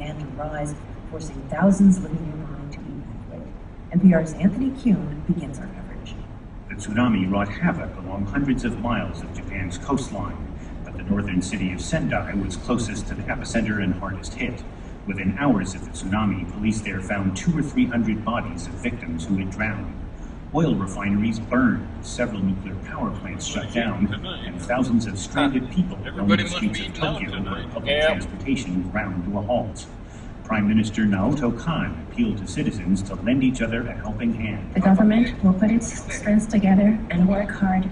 began to rise, forcing thousands living nearby to evacuate. NPR's Anthony Kuhn begins our coverage. The tsunami wrought havoc along hundreds of miles of Japan's coastline, but the northern city of Sendai was closest to the epicenter and hardest hit. Within hours of the tsunami, police there found 200 or 300 bodies of victims who had drowned. Oil refineries burned, several nuclear power plants shut down, and thousands of stranded people roamed the streets of Tokyo where public transportation ground to a halt. Prime Minister Naoto Kan appealed to citizens to lend each other a helping hand. The government will put its strength together and work hard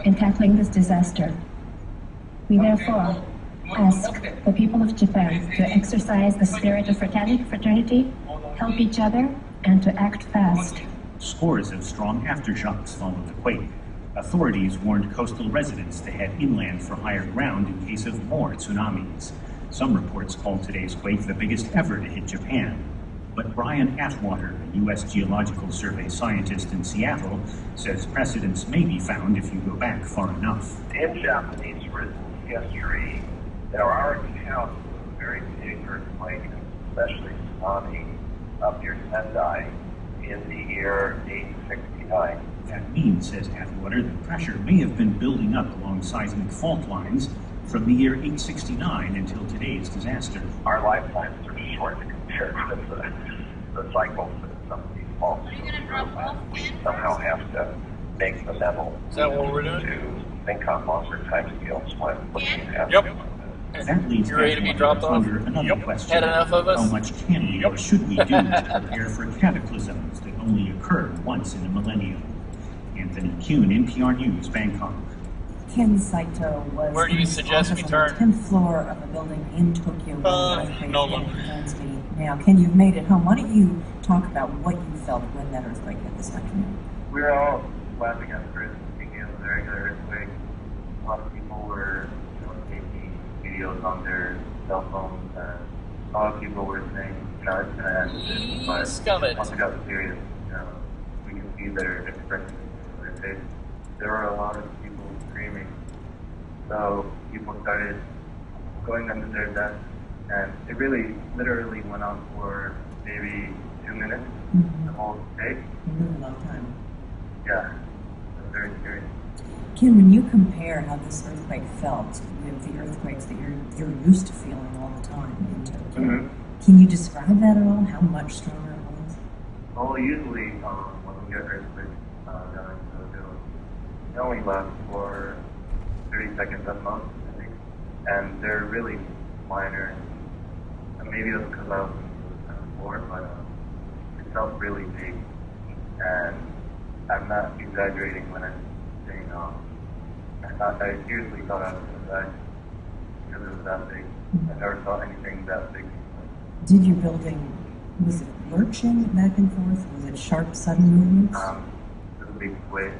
in tackling this disaster. We therefore ask the people of Japan to exercise the spirit of fraternity, help each other, and to act fast. Scores of strong aftershocks followed the quake. Authorities warned coastal residents to head inland for higher ground in case of more tsunamis. Some reports called today's quake the biggest ever to hit Japan. But Brian Atwater, a U.S. Geological Survey scientist in Seattle, says precedents may be found if you go back far enough. In Japanese written history, there are accounts of very big earthquakes, especially tsunami up near Sendai in the year 869. That means, says Atwater, the pressure may have been building up along seismic fault lines from the year 869 until today's disaster. Our lifetimes are short compared with the cycles that some of these faults we somehow have to make the level. Is that what we're doing? To think on longer time scales when looking at That leads Atwater to ponder another question. Had enough of us? How much can we or should we do to prepare for cataclysms that only occur once in a millennium? Anthony Kuhn, NPR News, Bangkok. Ken Saito was Where do you suggest we turn? on the 10th floor of a building in Tokyo when the earthquake no hit. longer. He joins me now. Ken, you've made it home. Why don't you talk about what you felt when that earthquake hit this afternoon? We were all laughing at first, thinking it was a regular earthquake. A lot of people were taking videos on their cell phones, and a lot of people were saying, it's going to end soon. But once it got serious, we can see their expressions on their face. There were a lot of people screaming. So people started going under their desks, and it really literally went on for maybe 2 minutes, the whole day. A really long time. Yeah, it was very scary. Ken, when you compare how this earthquake felt with the earthquakes that you're used to feeling all the time in Tokyo, can you describe that at all? How much stronger it was? Well, usually when we get earthquakes down in Tokyo, they only last for 30 seconds at most, I think, and they're really minor. And maybe that's because I was kind of bored, but it felt really big, and I'm not exaggerating when I'm saying I seriously thought I was going to die because it was that big. I never saw anything that big. Did your building, was it lurching back and forth? Was it sharp, sudden movements? There was a big sway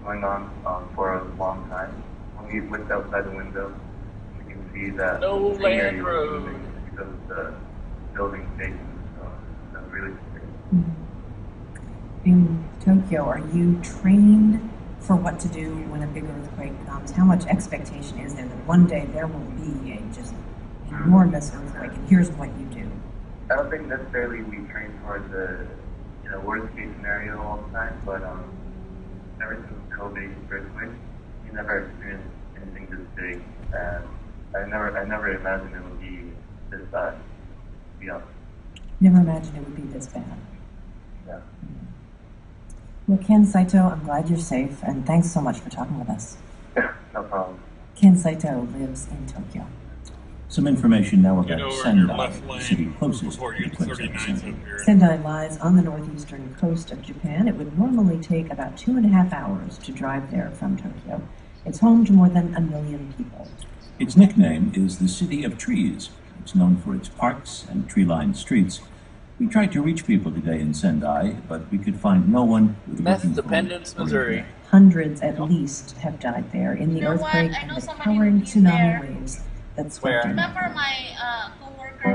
going on for a long time. When we looked outside the window, we can see that No land road because the building shaking, so that was really scary. In Tokyo, are you trained for what to do when a big earthquake comes? How much expectation is there that one day there will be a just enormous earthquake, and here's what you do? I don't think necessarily we train for the worst case scenario all the time, but ever since Kobe earthquake, you never experienced anything this big, and I never imagined it would be this bad. To be honest. Never imagined it would be this bad. Yeah. Well, Ken Saito, I'm glad you're safe, and thanks so much for talking with us. No problem. Ken Saito lives in Tokyo. Some information now about over Sendai, your left the lane city closest before to you the get quake's 39 epicenter. up here. Sendai lies on the northeastern coast of Japan. It would normally take about 2.5 hours to drive there from Tokyo. It's home to more than 1 million people. Its nickname is the City of Trees. It's known for its parks and tree-lined streets. We tried to reach people today in Sendai, but we could find no one with Meth working Dependence, phone or Missouri. internet. Hundreds at least have died there in the earthquake and the towering tsunami waves that swept in. Remember my coworker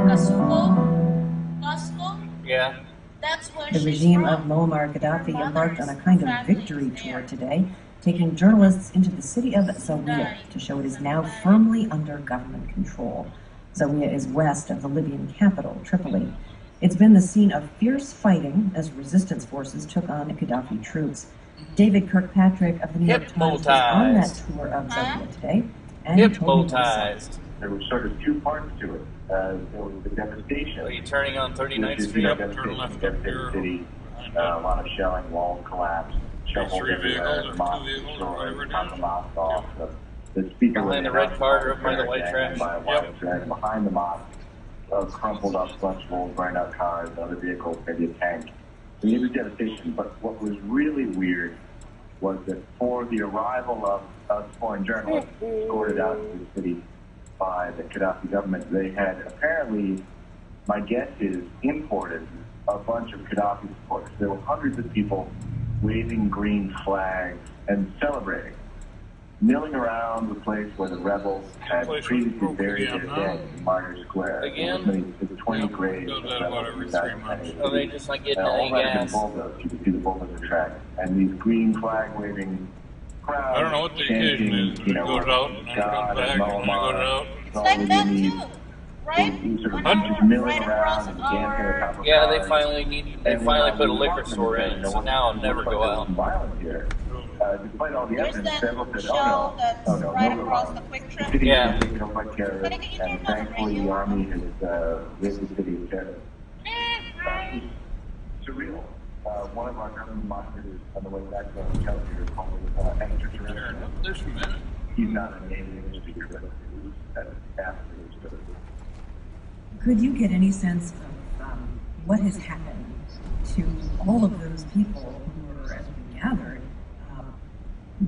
Costco? Yeah. That's where The she's regime from. of Muammar Gaddafi Her embarked on a mother's kind of family victory is tour there. today, taking journalists into the city of Zawiya to show it is now firmly under government control. Zawiya is west of the Libyan capital, Tripoli. It's been the scene of fierce fighting as resistance forces took on Gaddafi troops. David Kirkpatrick of the New York Times was on that tour of Zawiya today, and he told me this. There were sort of two parts to it. There was the devastation. Are you turning on 39th Which is, Street? turn left up here. City, a lot of shelling, walls collapsed, shovels everywhere, mosques destroyed, knocked the mosque off. The speaker Behind the red car, driven by the white trash. Yep. Behind the mosque, crumpled up vegetables, burned out cars, other vehicles, maybe a tank. So it was devastation. But what was really weird was that for the arrival of foreign journalists escorted out to the city by the Gaddafi government, they had apparently, my guess is, imported a bunch of Gaddafi supporters. There were hundreds of people waving green flags and celebrating, milling around the place where the rebels had previously buried their dead in Martyr Square. Again? There were 20 graves of rebels who died in Kennedy. Oh, they just like getting All any that had been gas. bulldozed. You could see the bulldozer track. And these green flag waving crowds I don't know what the occasion chanting, is. you It know, goes out and then God comes back, and and then it goes out. It's like that too, right? Sort of On just milling right around across and dancing on our... top of Yeah, they cars. finally put a liquor store in, so now I'll never go out. Violence here. Despite all the There's evidence, that several said, shell that's oh, no, right no, across no. the Quick Trip. City Yeah. is being taken over by terrorists, Can you turn and on the thankfully the radio? army has rid the city of terrorists. Surreal. One of our government monitors on the way back to the hotel here called it extraterrestrial. There's a minute. He's not a native English speaker, but that's absolutely. Could you get any sense of what has happened to all of those people who were, as we gathered,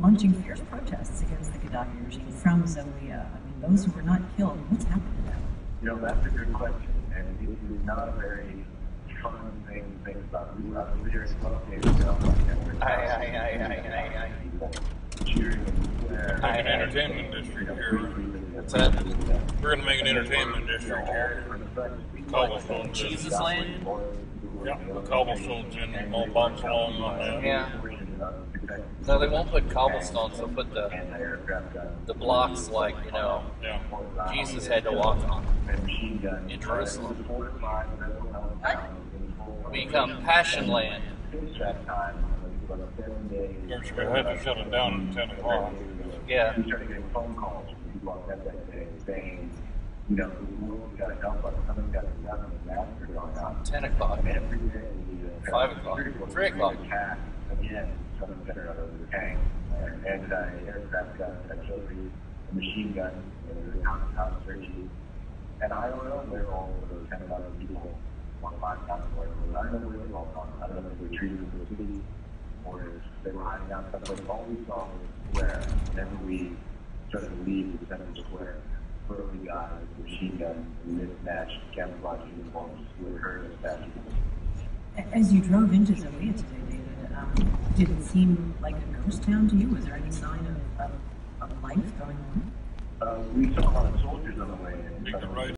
launching fierce protests against the Gaddafi regime from Zawiya? I mean, those who were not killed, what's happened to them? You know, that's a good question, and it is not a very fun thing to think about. We were out there in Los Angeles, Aye. cheering and swear. Make an entertainment district here. What's that? We're gonna make an entertainment district here. Cobblestones. Jesus Land? Yeah, the cobblestones in, all bumps along on that. Yeah. No, they won't put cobblestones. They'll put the blocks like, you know, Yeah. Jesus had to walk on in Jerusalem. We become Passion Land. We're gonna have to shut it down at 10 o'clock. Yeah. We started getting phone calls from people on that day saying, you know, the world's got to help us. Something's got to be done. There's a massacre going on. 10 o'clock. And every day, 5 o'clock. 3 o'clock. Attack again, something better out of the tank. Anti-aircraft guns, artillery, machine guns, the top surgery. And I don't know where all of those 10,000 people want 5,000 away. I don't know where they're all gone. I don't know if they were treated in the city or if they were hiding out somewhere. All we saw was square. Whenever we started to leave the center of the square, burly guys with machine guns, mismatched camouflage uniforms who had heard of statues. As you drove into Zawiya today, David, did it seem like a ghost town to you? Was there any sign of life going on? We saw a lot of soldiers on the way in. Take the right